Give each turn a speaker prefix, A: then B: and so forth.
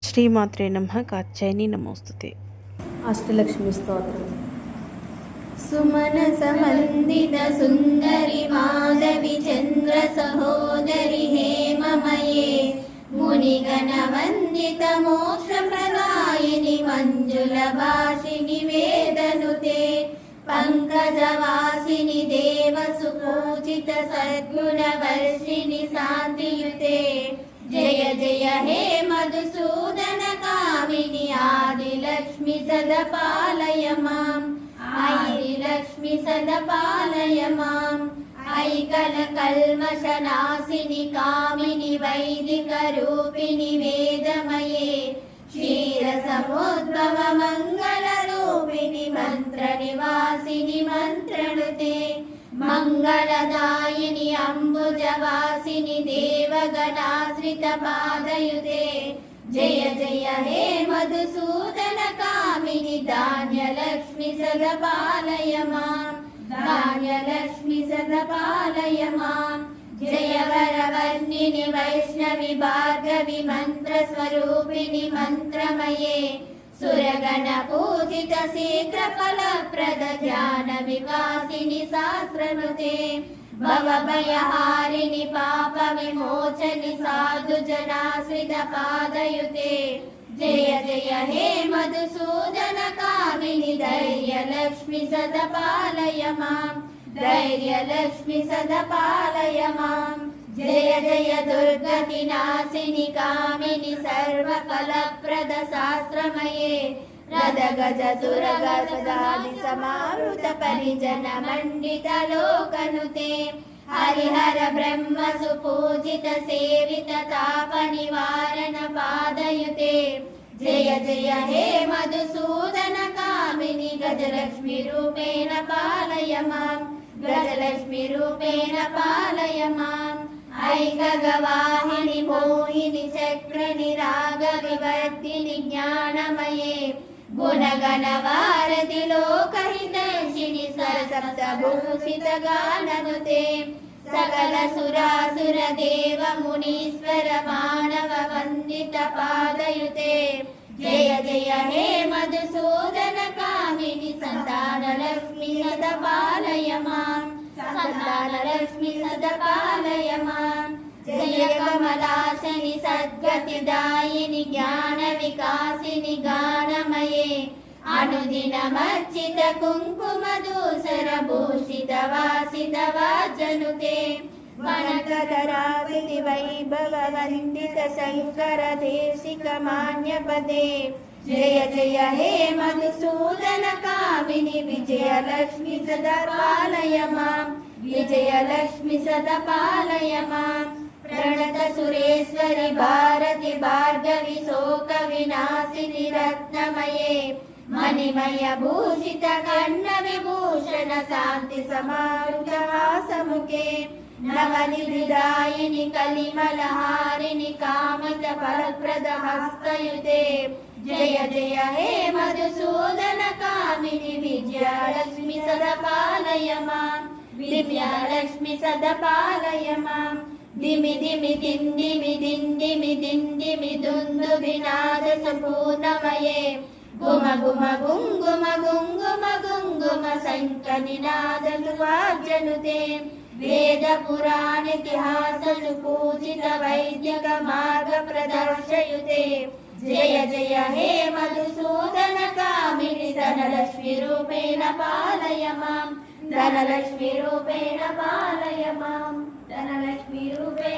A: శ్రీమాత్రే నమః. కాత్యాయని నమోస్తుతే.
B: అష్టలక్ష్మి స్తోత్రం.
C: सुमन समन्दित सुंदरी माधवी चंद्र सहोदरी हेममये मुनिगण वंदित मोक्ष प्रदायिनि मंजुल भाषिनि वेदनुते पंकजवासिनि देव सुपूजित सद्गुण वर्षिणि शांतियुते जय जय हे मधुसूदन कामिनि आदिलक्ष्मी सदपालय माम् आदिलक्ष्मी सदपालय माम् ऐकलकल्मषनाशिनि कामिनि वैदिक रूपिणि वेदमये क्षीरसमुद्भव मङ्गलरूपिणि मन्त्रनिवासिनि मन्त्रनुते मङ्गलदायिनि अम्बुजवासिनि देवगणाश्रितपादयुते जय जय हे मधुसूदन कामिनि धान्यलक्ष्मी सदपालय माम् धान्यलक्ष्मी सदपालय माम् जय वरवर्णिनि वैष्णवि भार्गवि मन्त्रस्वरूपिणि मन्त्रमये सुरगण पूजित शीघ्रफलप्रद ध्यान विकासिनि शास्त्रनुते भवभयहारिणि पाप विमोचनि साधु जनाश्रित पादयुते जय जय हे मधुसूदन कामिनि धैर्यलक्ष्मी सदपालय माम् धैर्यलक्ष्मी सदपालय माम् जय जय दुर्गति नाशिनि कामिनि सर्वफलप्रद शास्त्रमये रद गज सुरगदादि समावृत परिजन मंडित लोकनुते हरिहर ब्रह्म सुपूजित सेवित ताप निवारण पादयुते जय जय हे मधुसूदन कामिनि गजलक्ष्मी रूपेण पालय माम् गजलक्ष्मी रूपेण पालय माम् ऐकगवाहिनि मोहिनि चक्रिणि राग विवर्धिनि ज्ञानमये गुणगणवारति लोकहितैषिणि सरसप्तभूषित गाननुते सकल सुरासुर देव मुनीश्वर मानव वन्दित पादयुते जय जय हे मधुसूदन कामिनि संतानलक्ष्मी सदपालय माम् संतानलक्ष्मी सदपालय माम् जय कमलासनि सद्गतिदायिनि ज्ञान विकासिनि गानमये अनुदिनमर्चित कुङ्कुम दूसर भूषित वासित वाजनुते वनकधराविधि वैभव वन्दित शङ्कर देशिक मान्यपदे जय जय हे मधुसूदन कामिनि विजयलक्ष्मी सदपालय माम् विजयलक्ष्मी सदपालय माम् प्रणत सुरेश्वरि भारति भार्गवि शोक विनाशिनि रत्नमये मणिमय भूषित कर्ण विभूषण शान्ति समारुत हासमुखे नवनिधिदायिनि कलिमलहारिणि कामित फलप्रद हस्तयुते जय जय हे मधुसूदन कामिनि विजयलक्ष्मी सदपालय माम् दिव्यलक्ष्मी सदपालय माम् दिमि दिमि दिन्दिमि दिन्दिमि दिन्दिमि दुन्दुभिनाद सम्पूर्णमये गुम गुम गुङ्गुम गुङ्गुम गुङ्गुम शङ्खनिनाद सुवाजनुते वेद पुराण इतिहास सुपूजित वैद्यक मार्ग प्रदर्शयुते जय जय हे मधुसूदन कामिनि धनलक्ष्मी रूपेण पालय माम् धनलक्ष्मी रूपेण पालय माम् धनलक्ष्मी रूपेण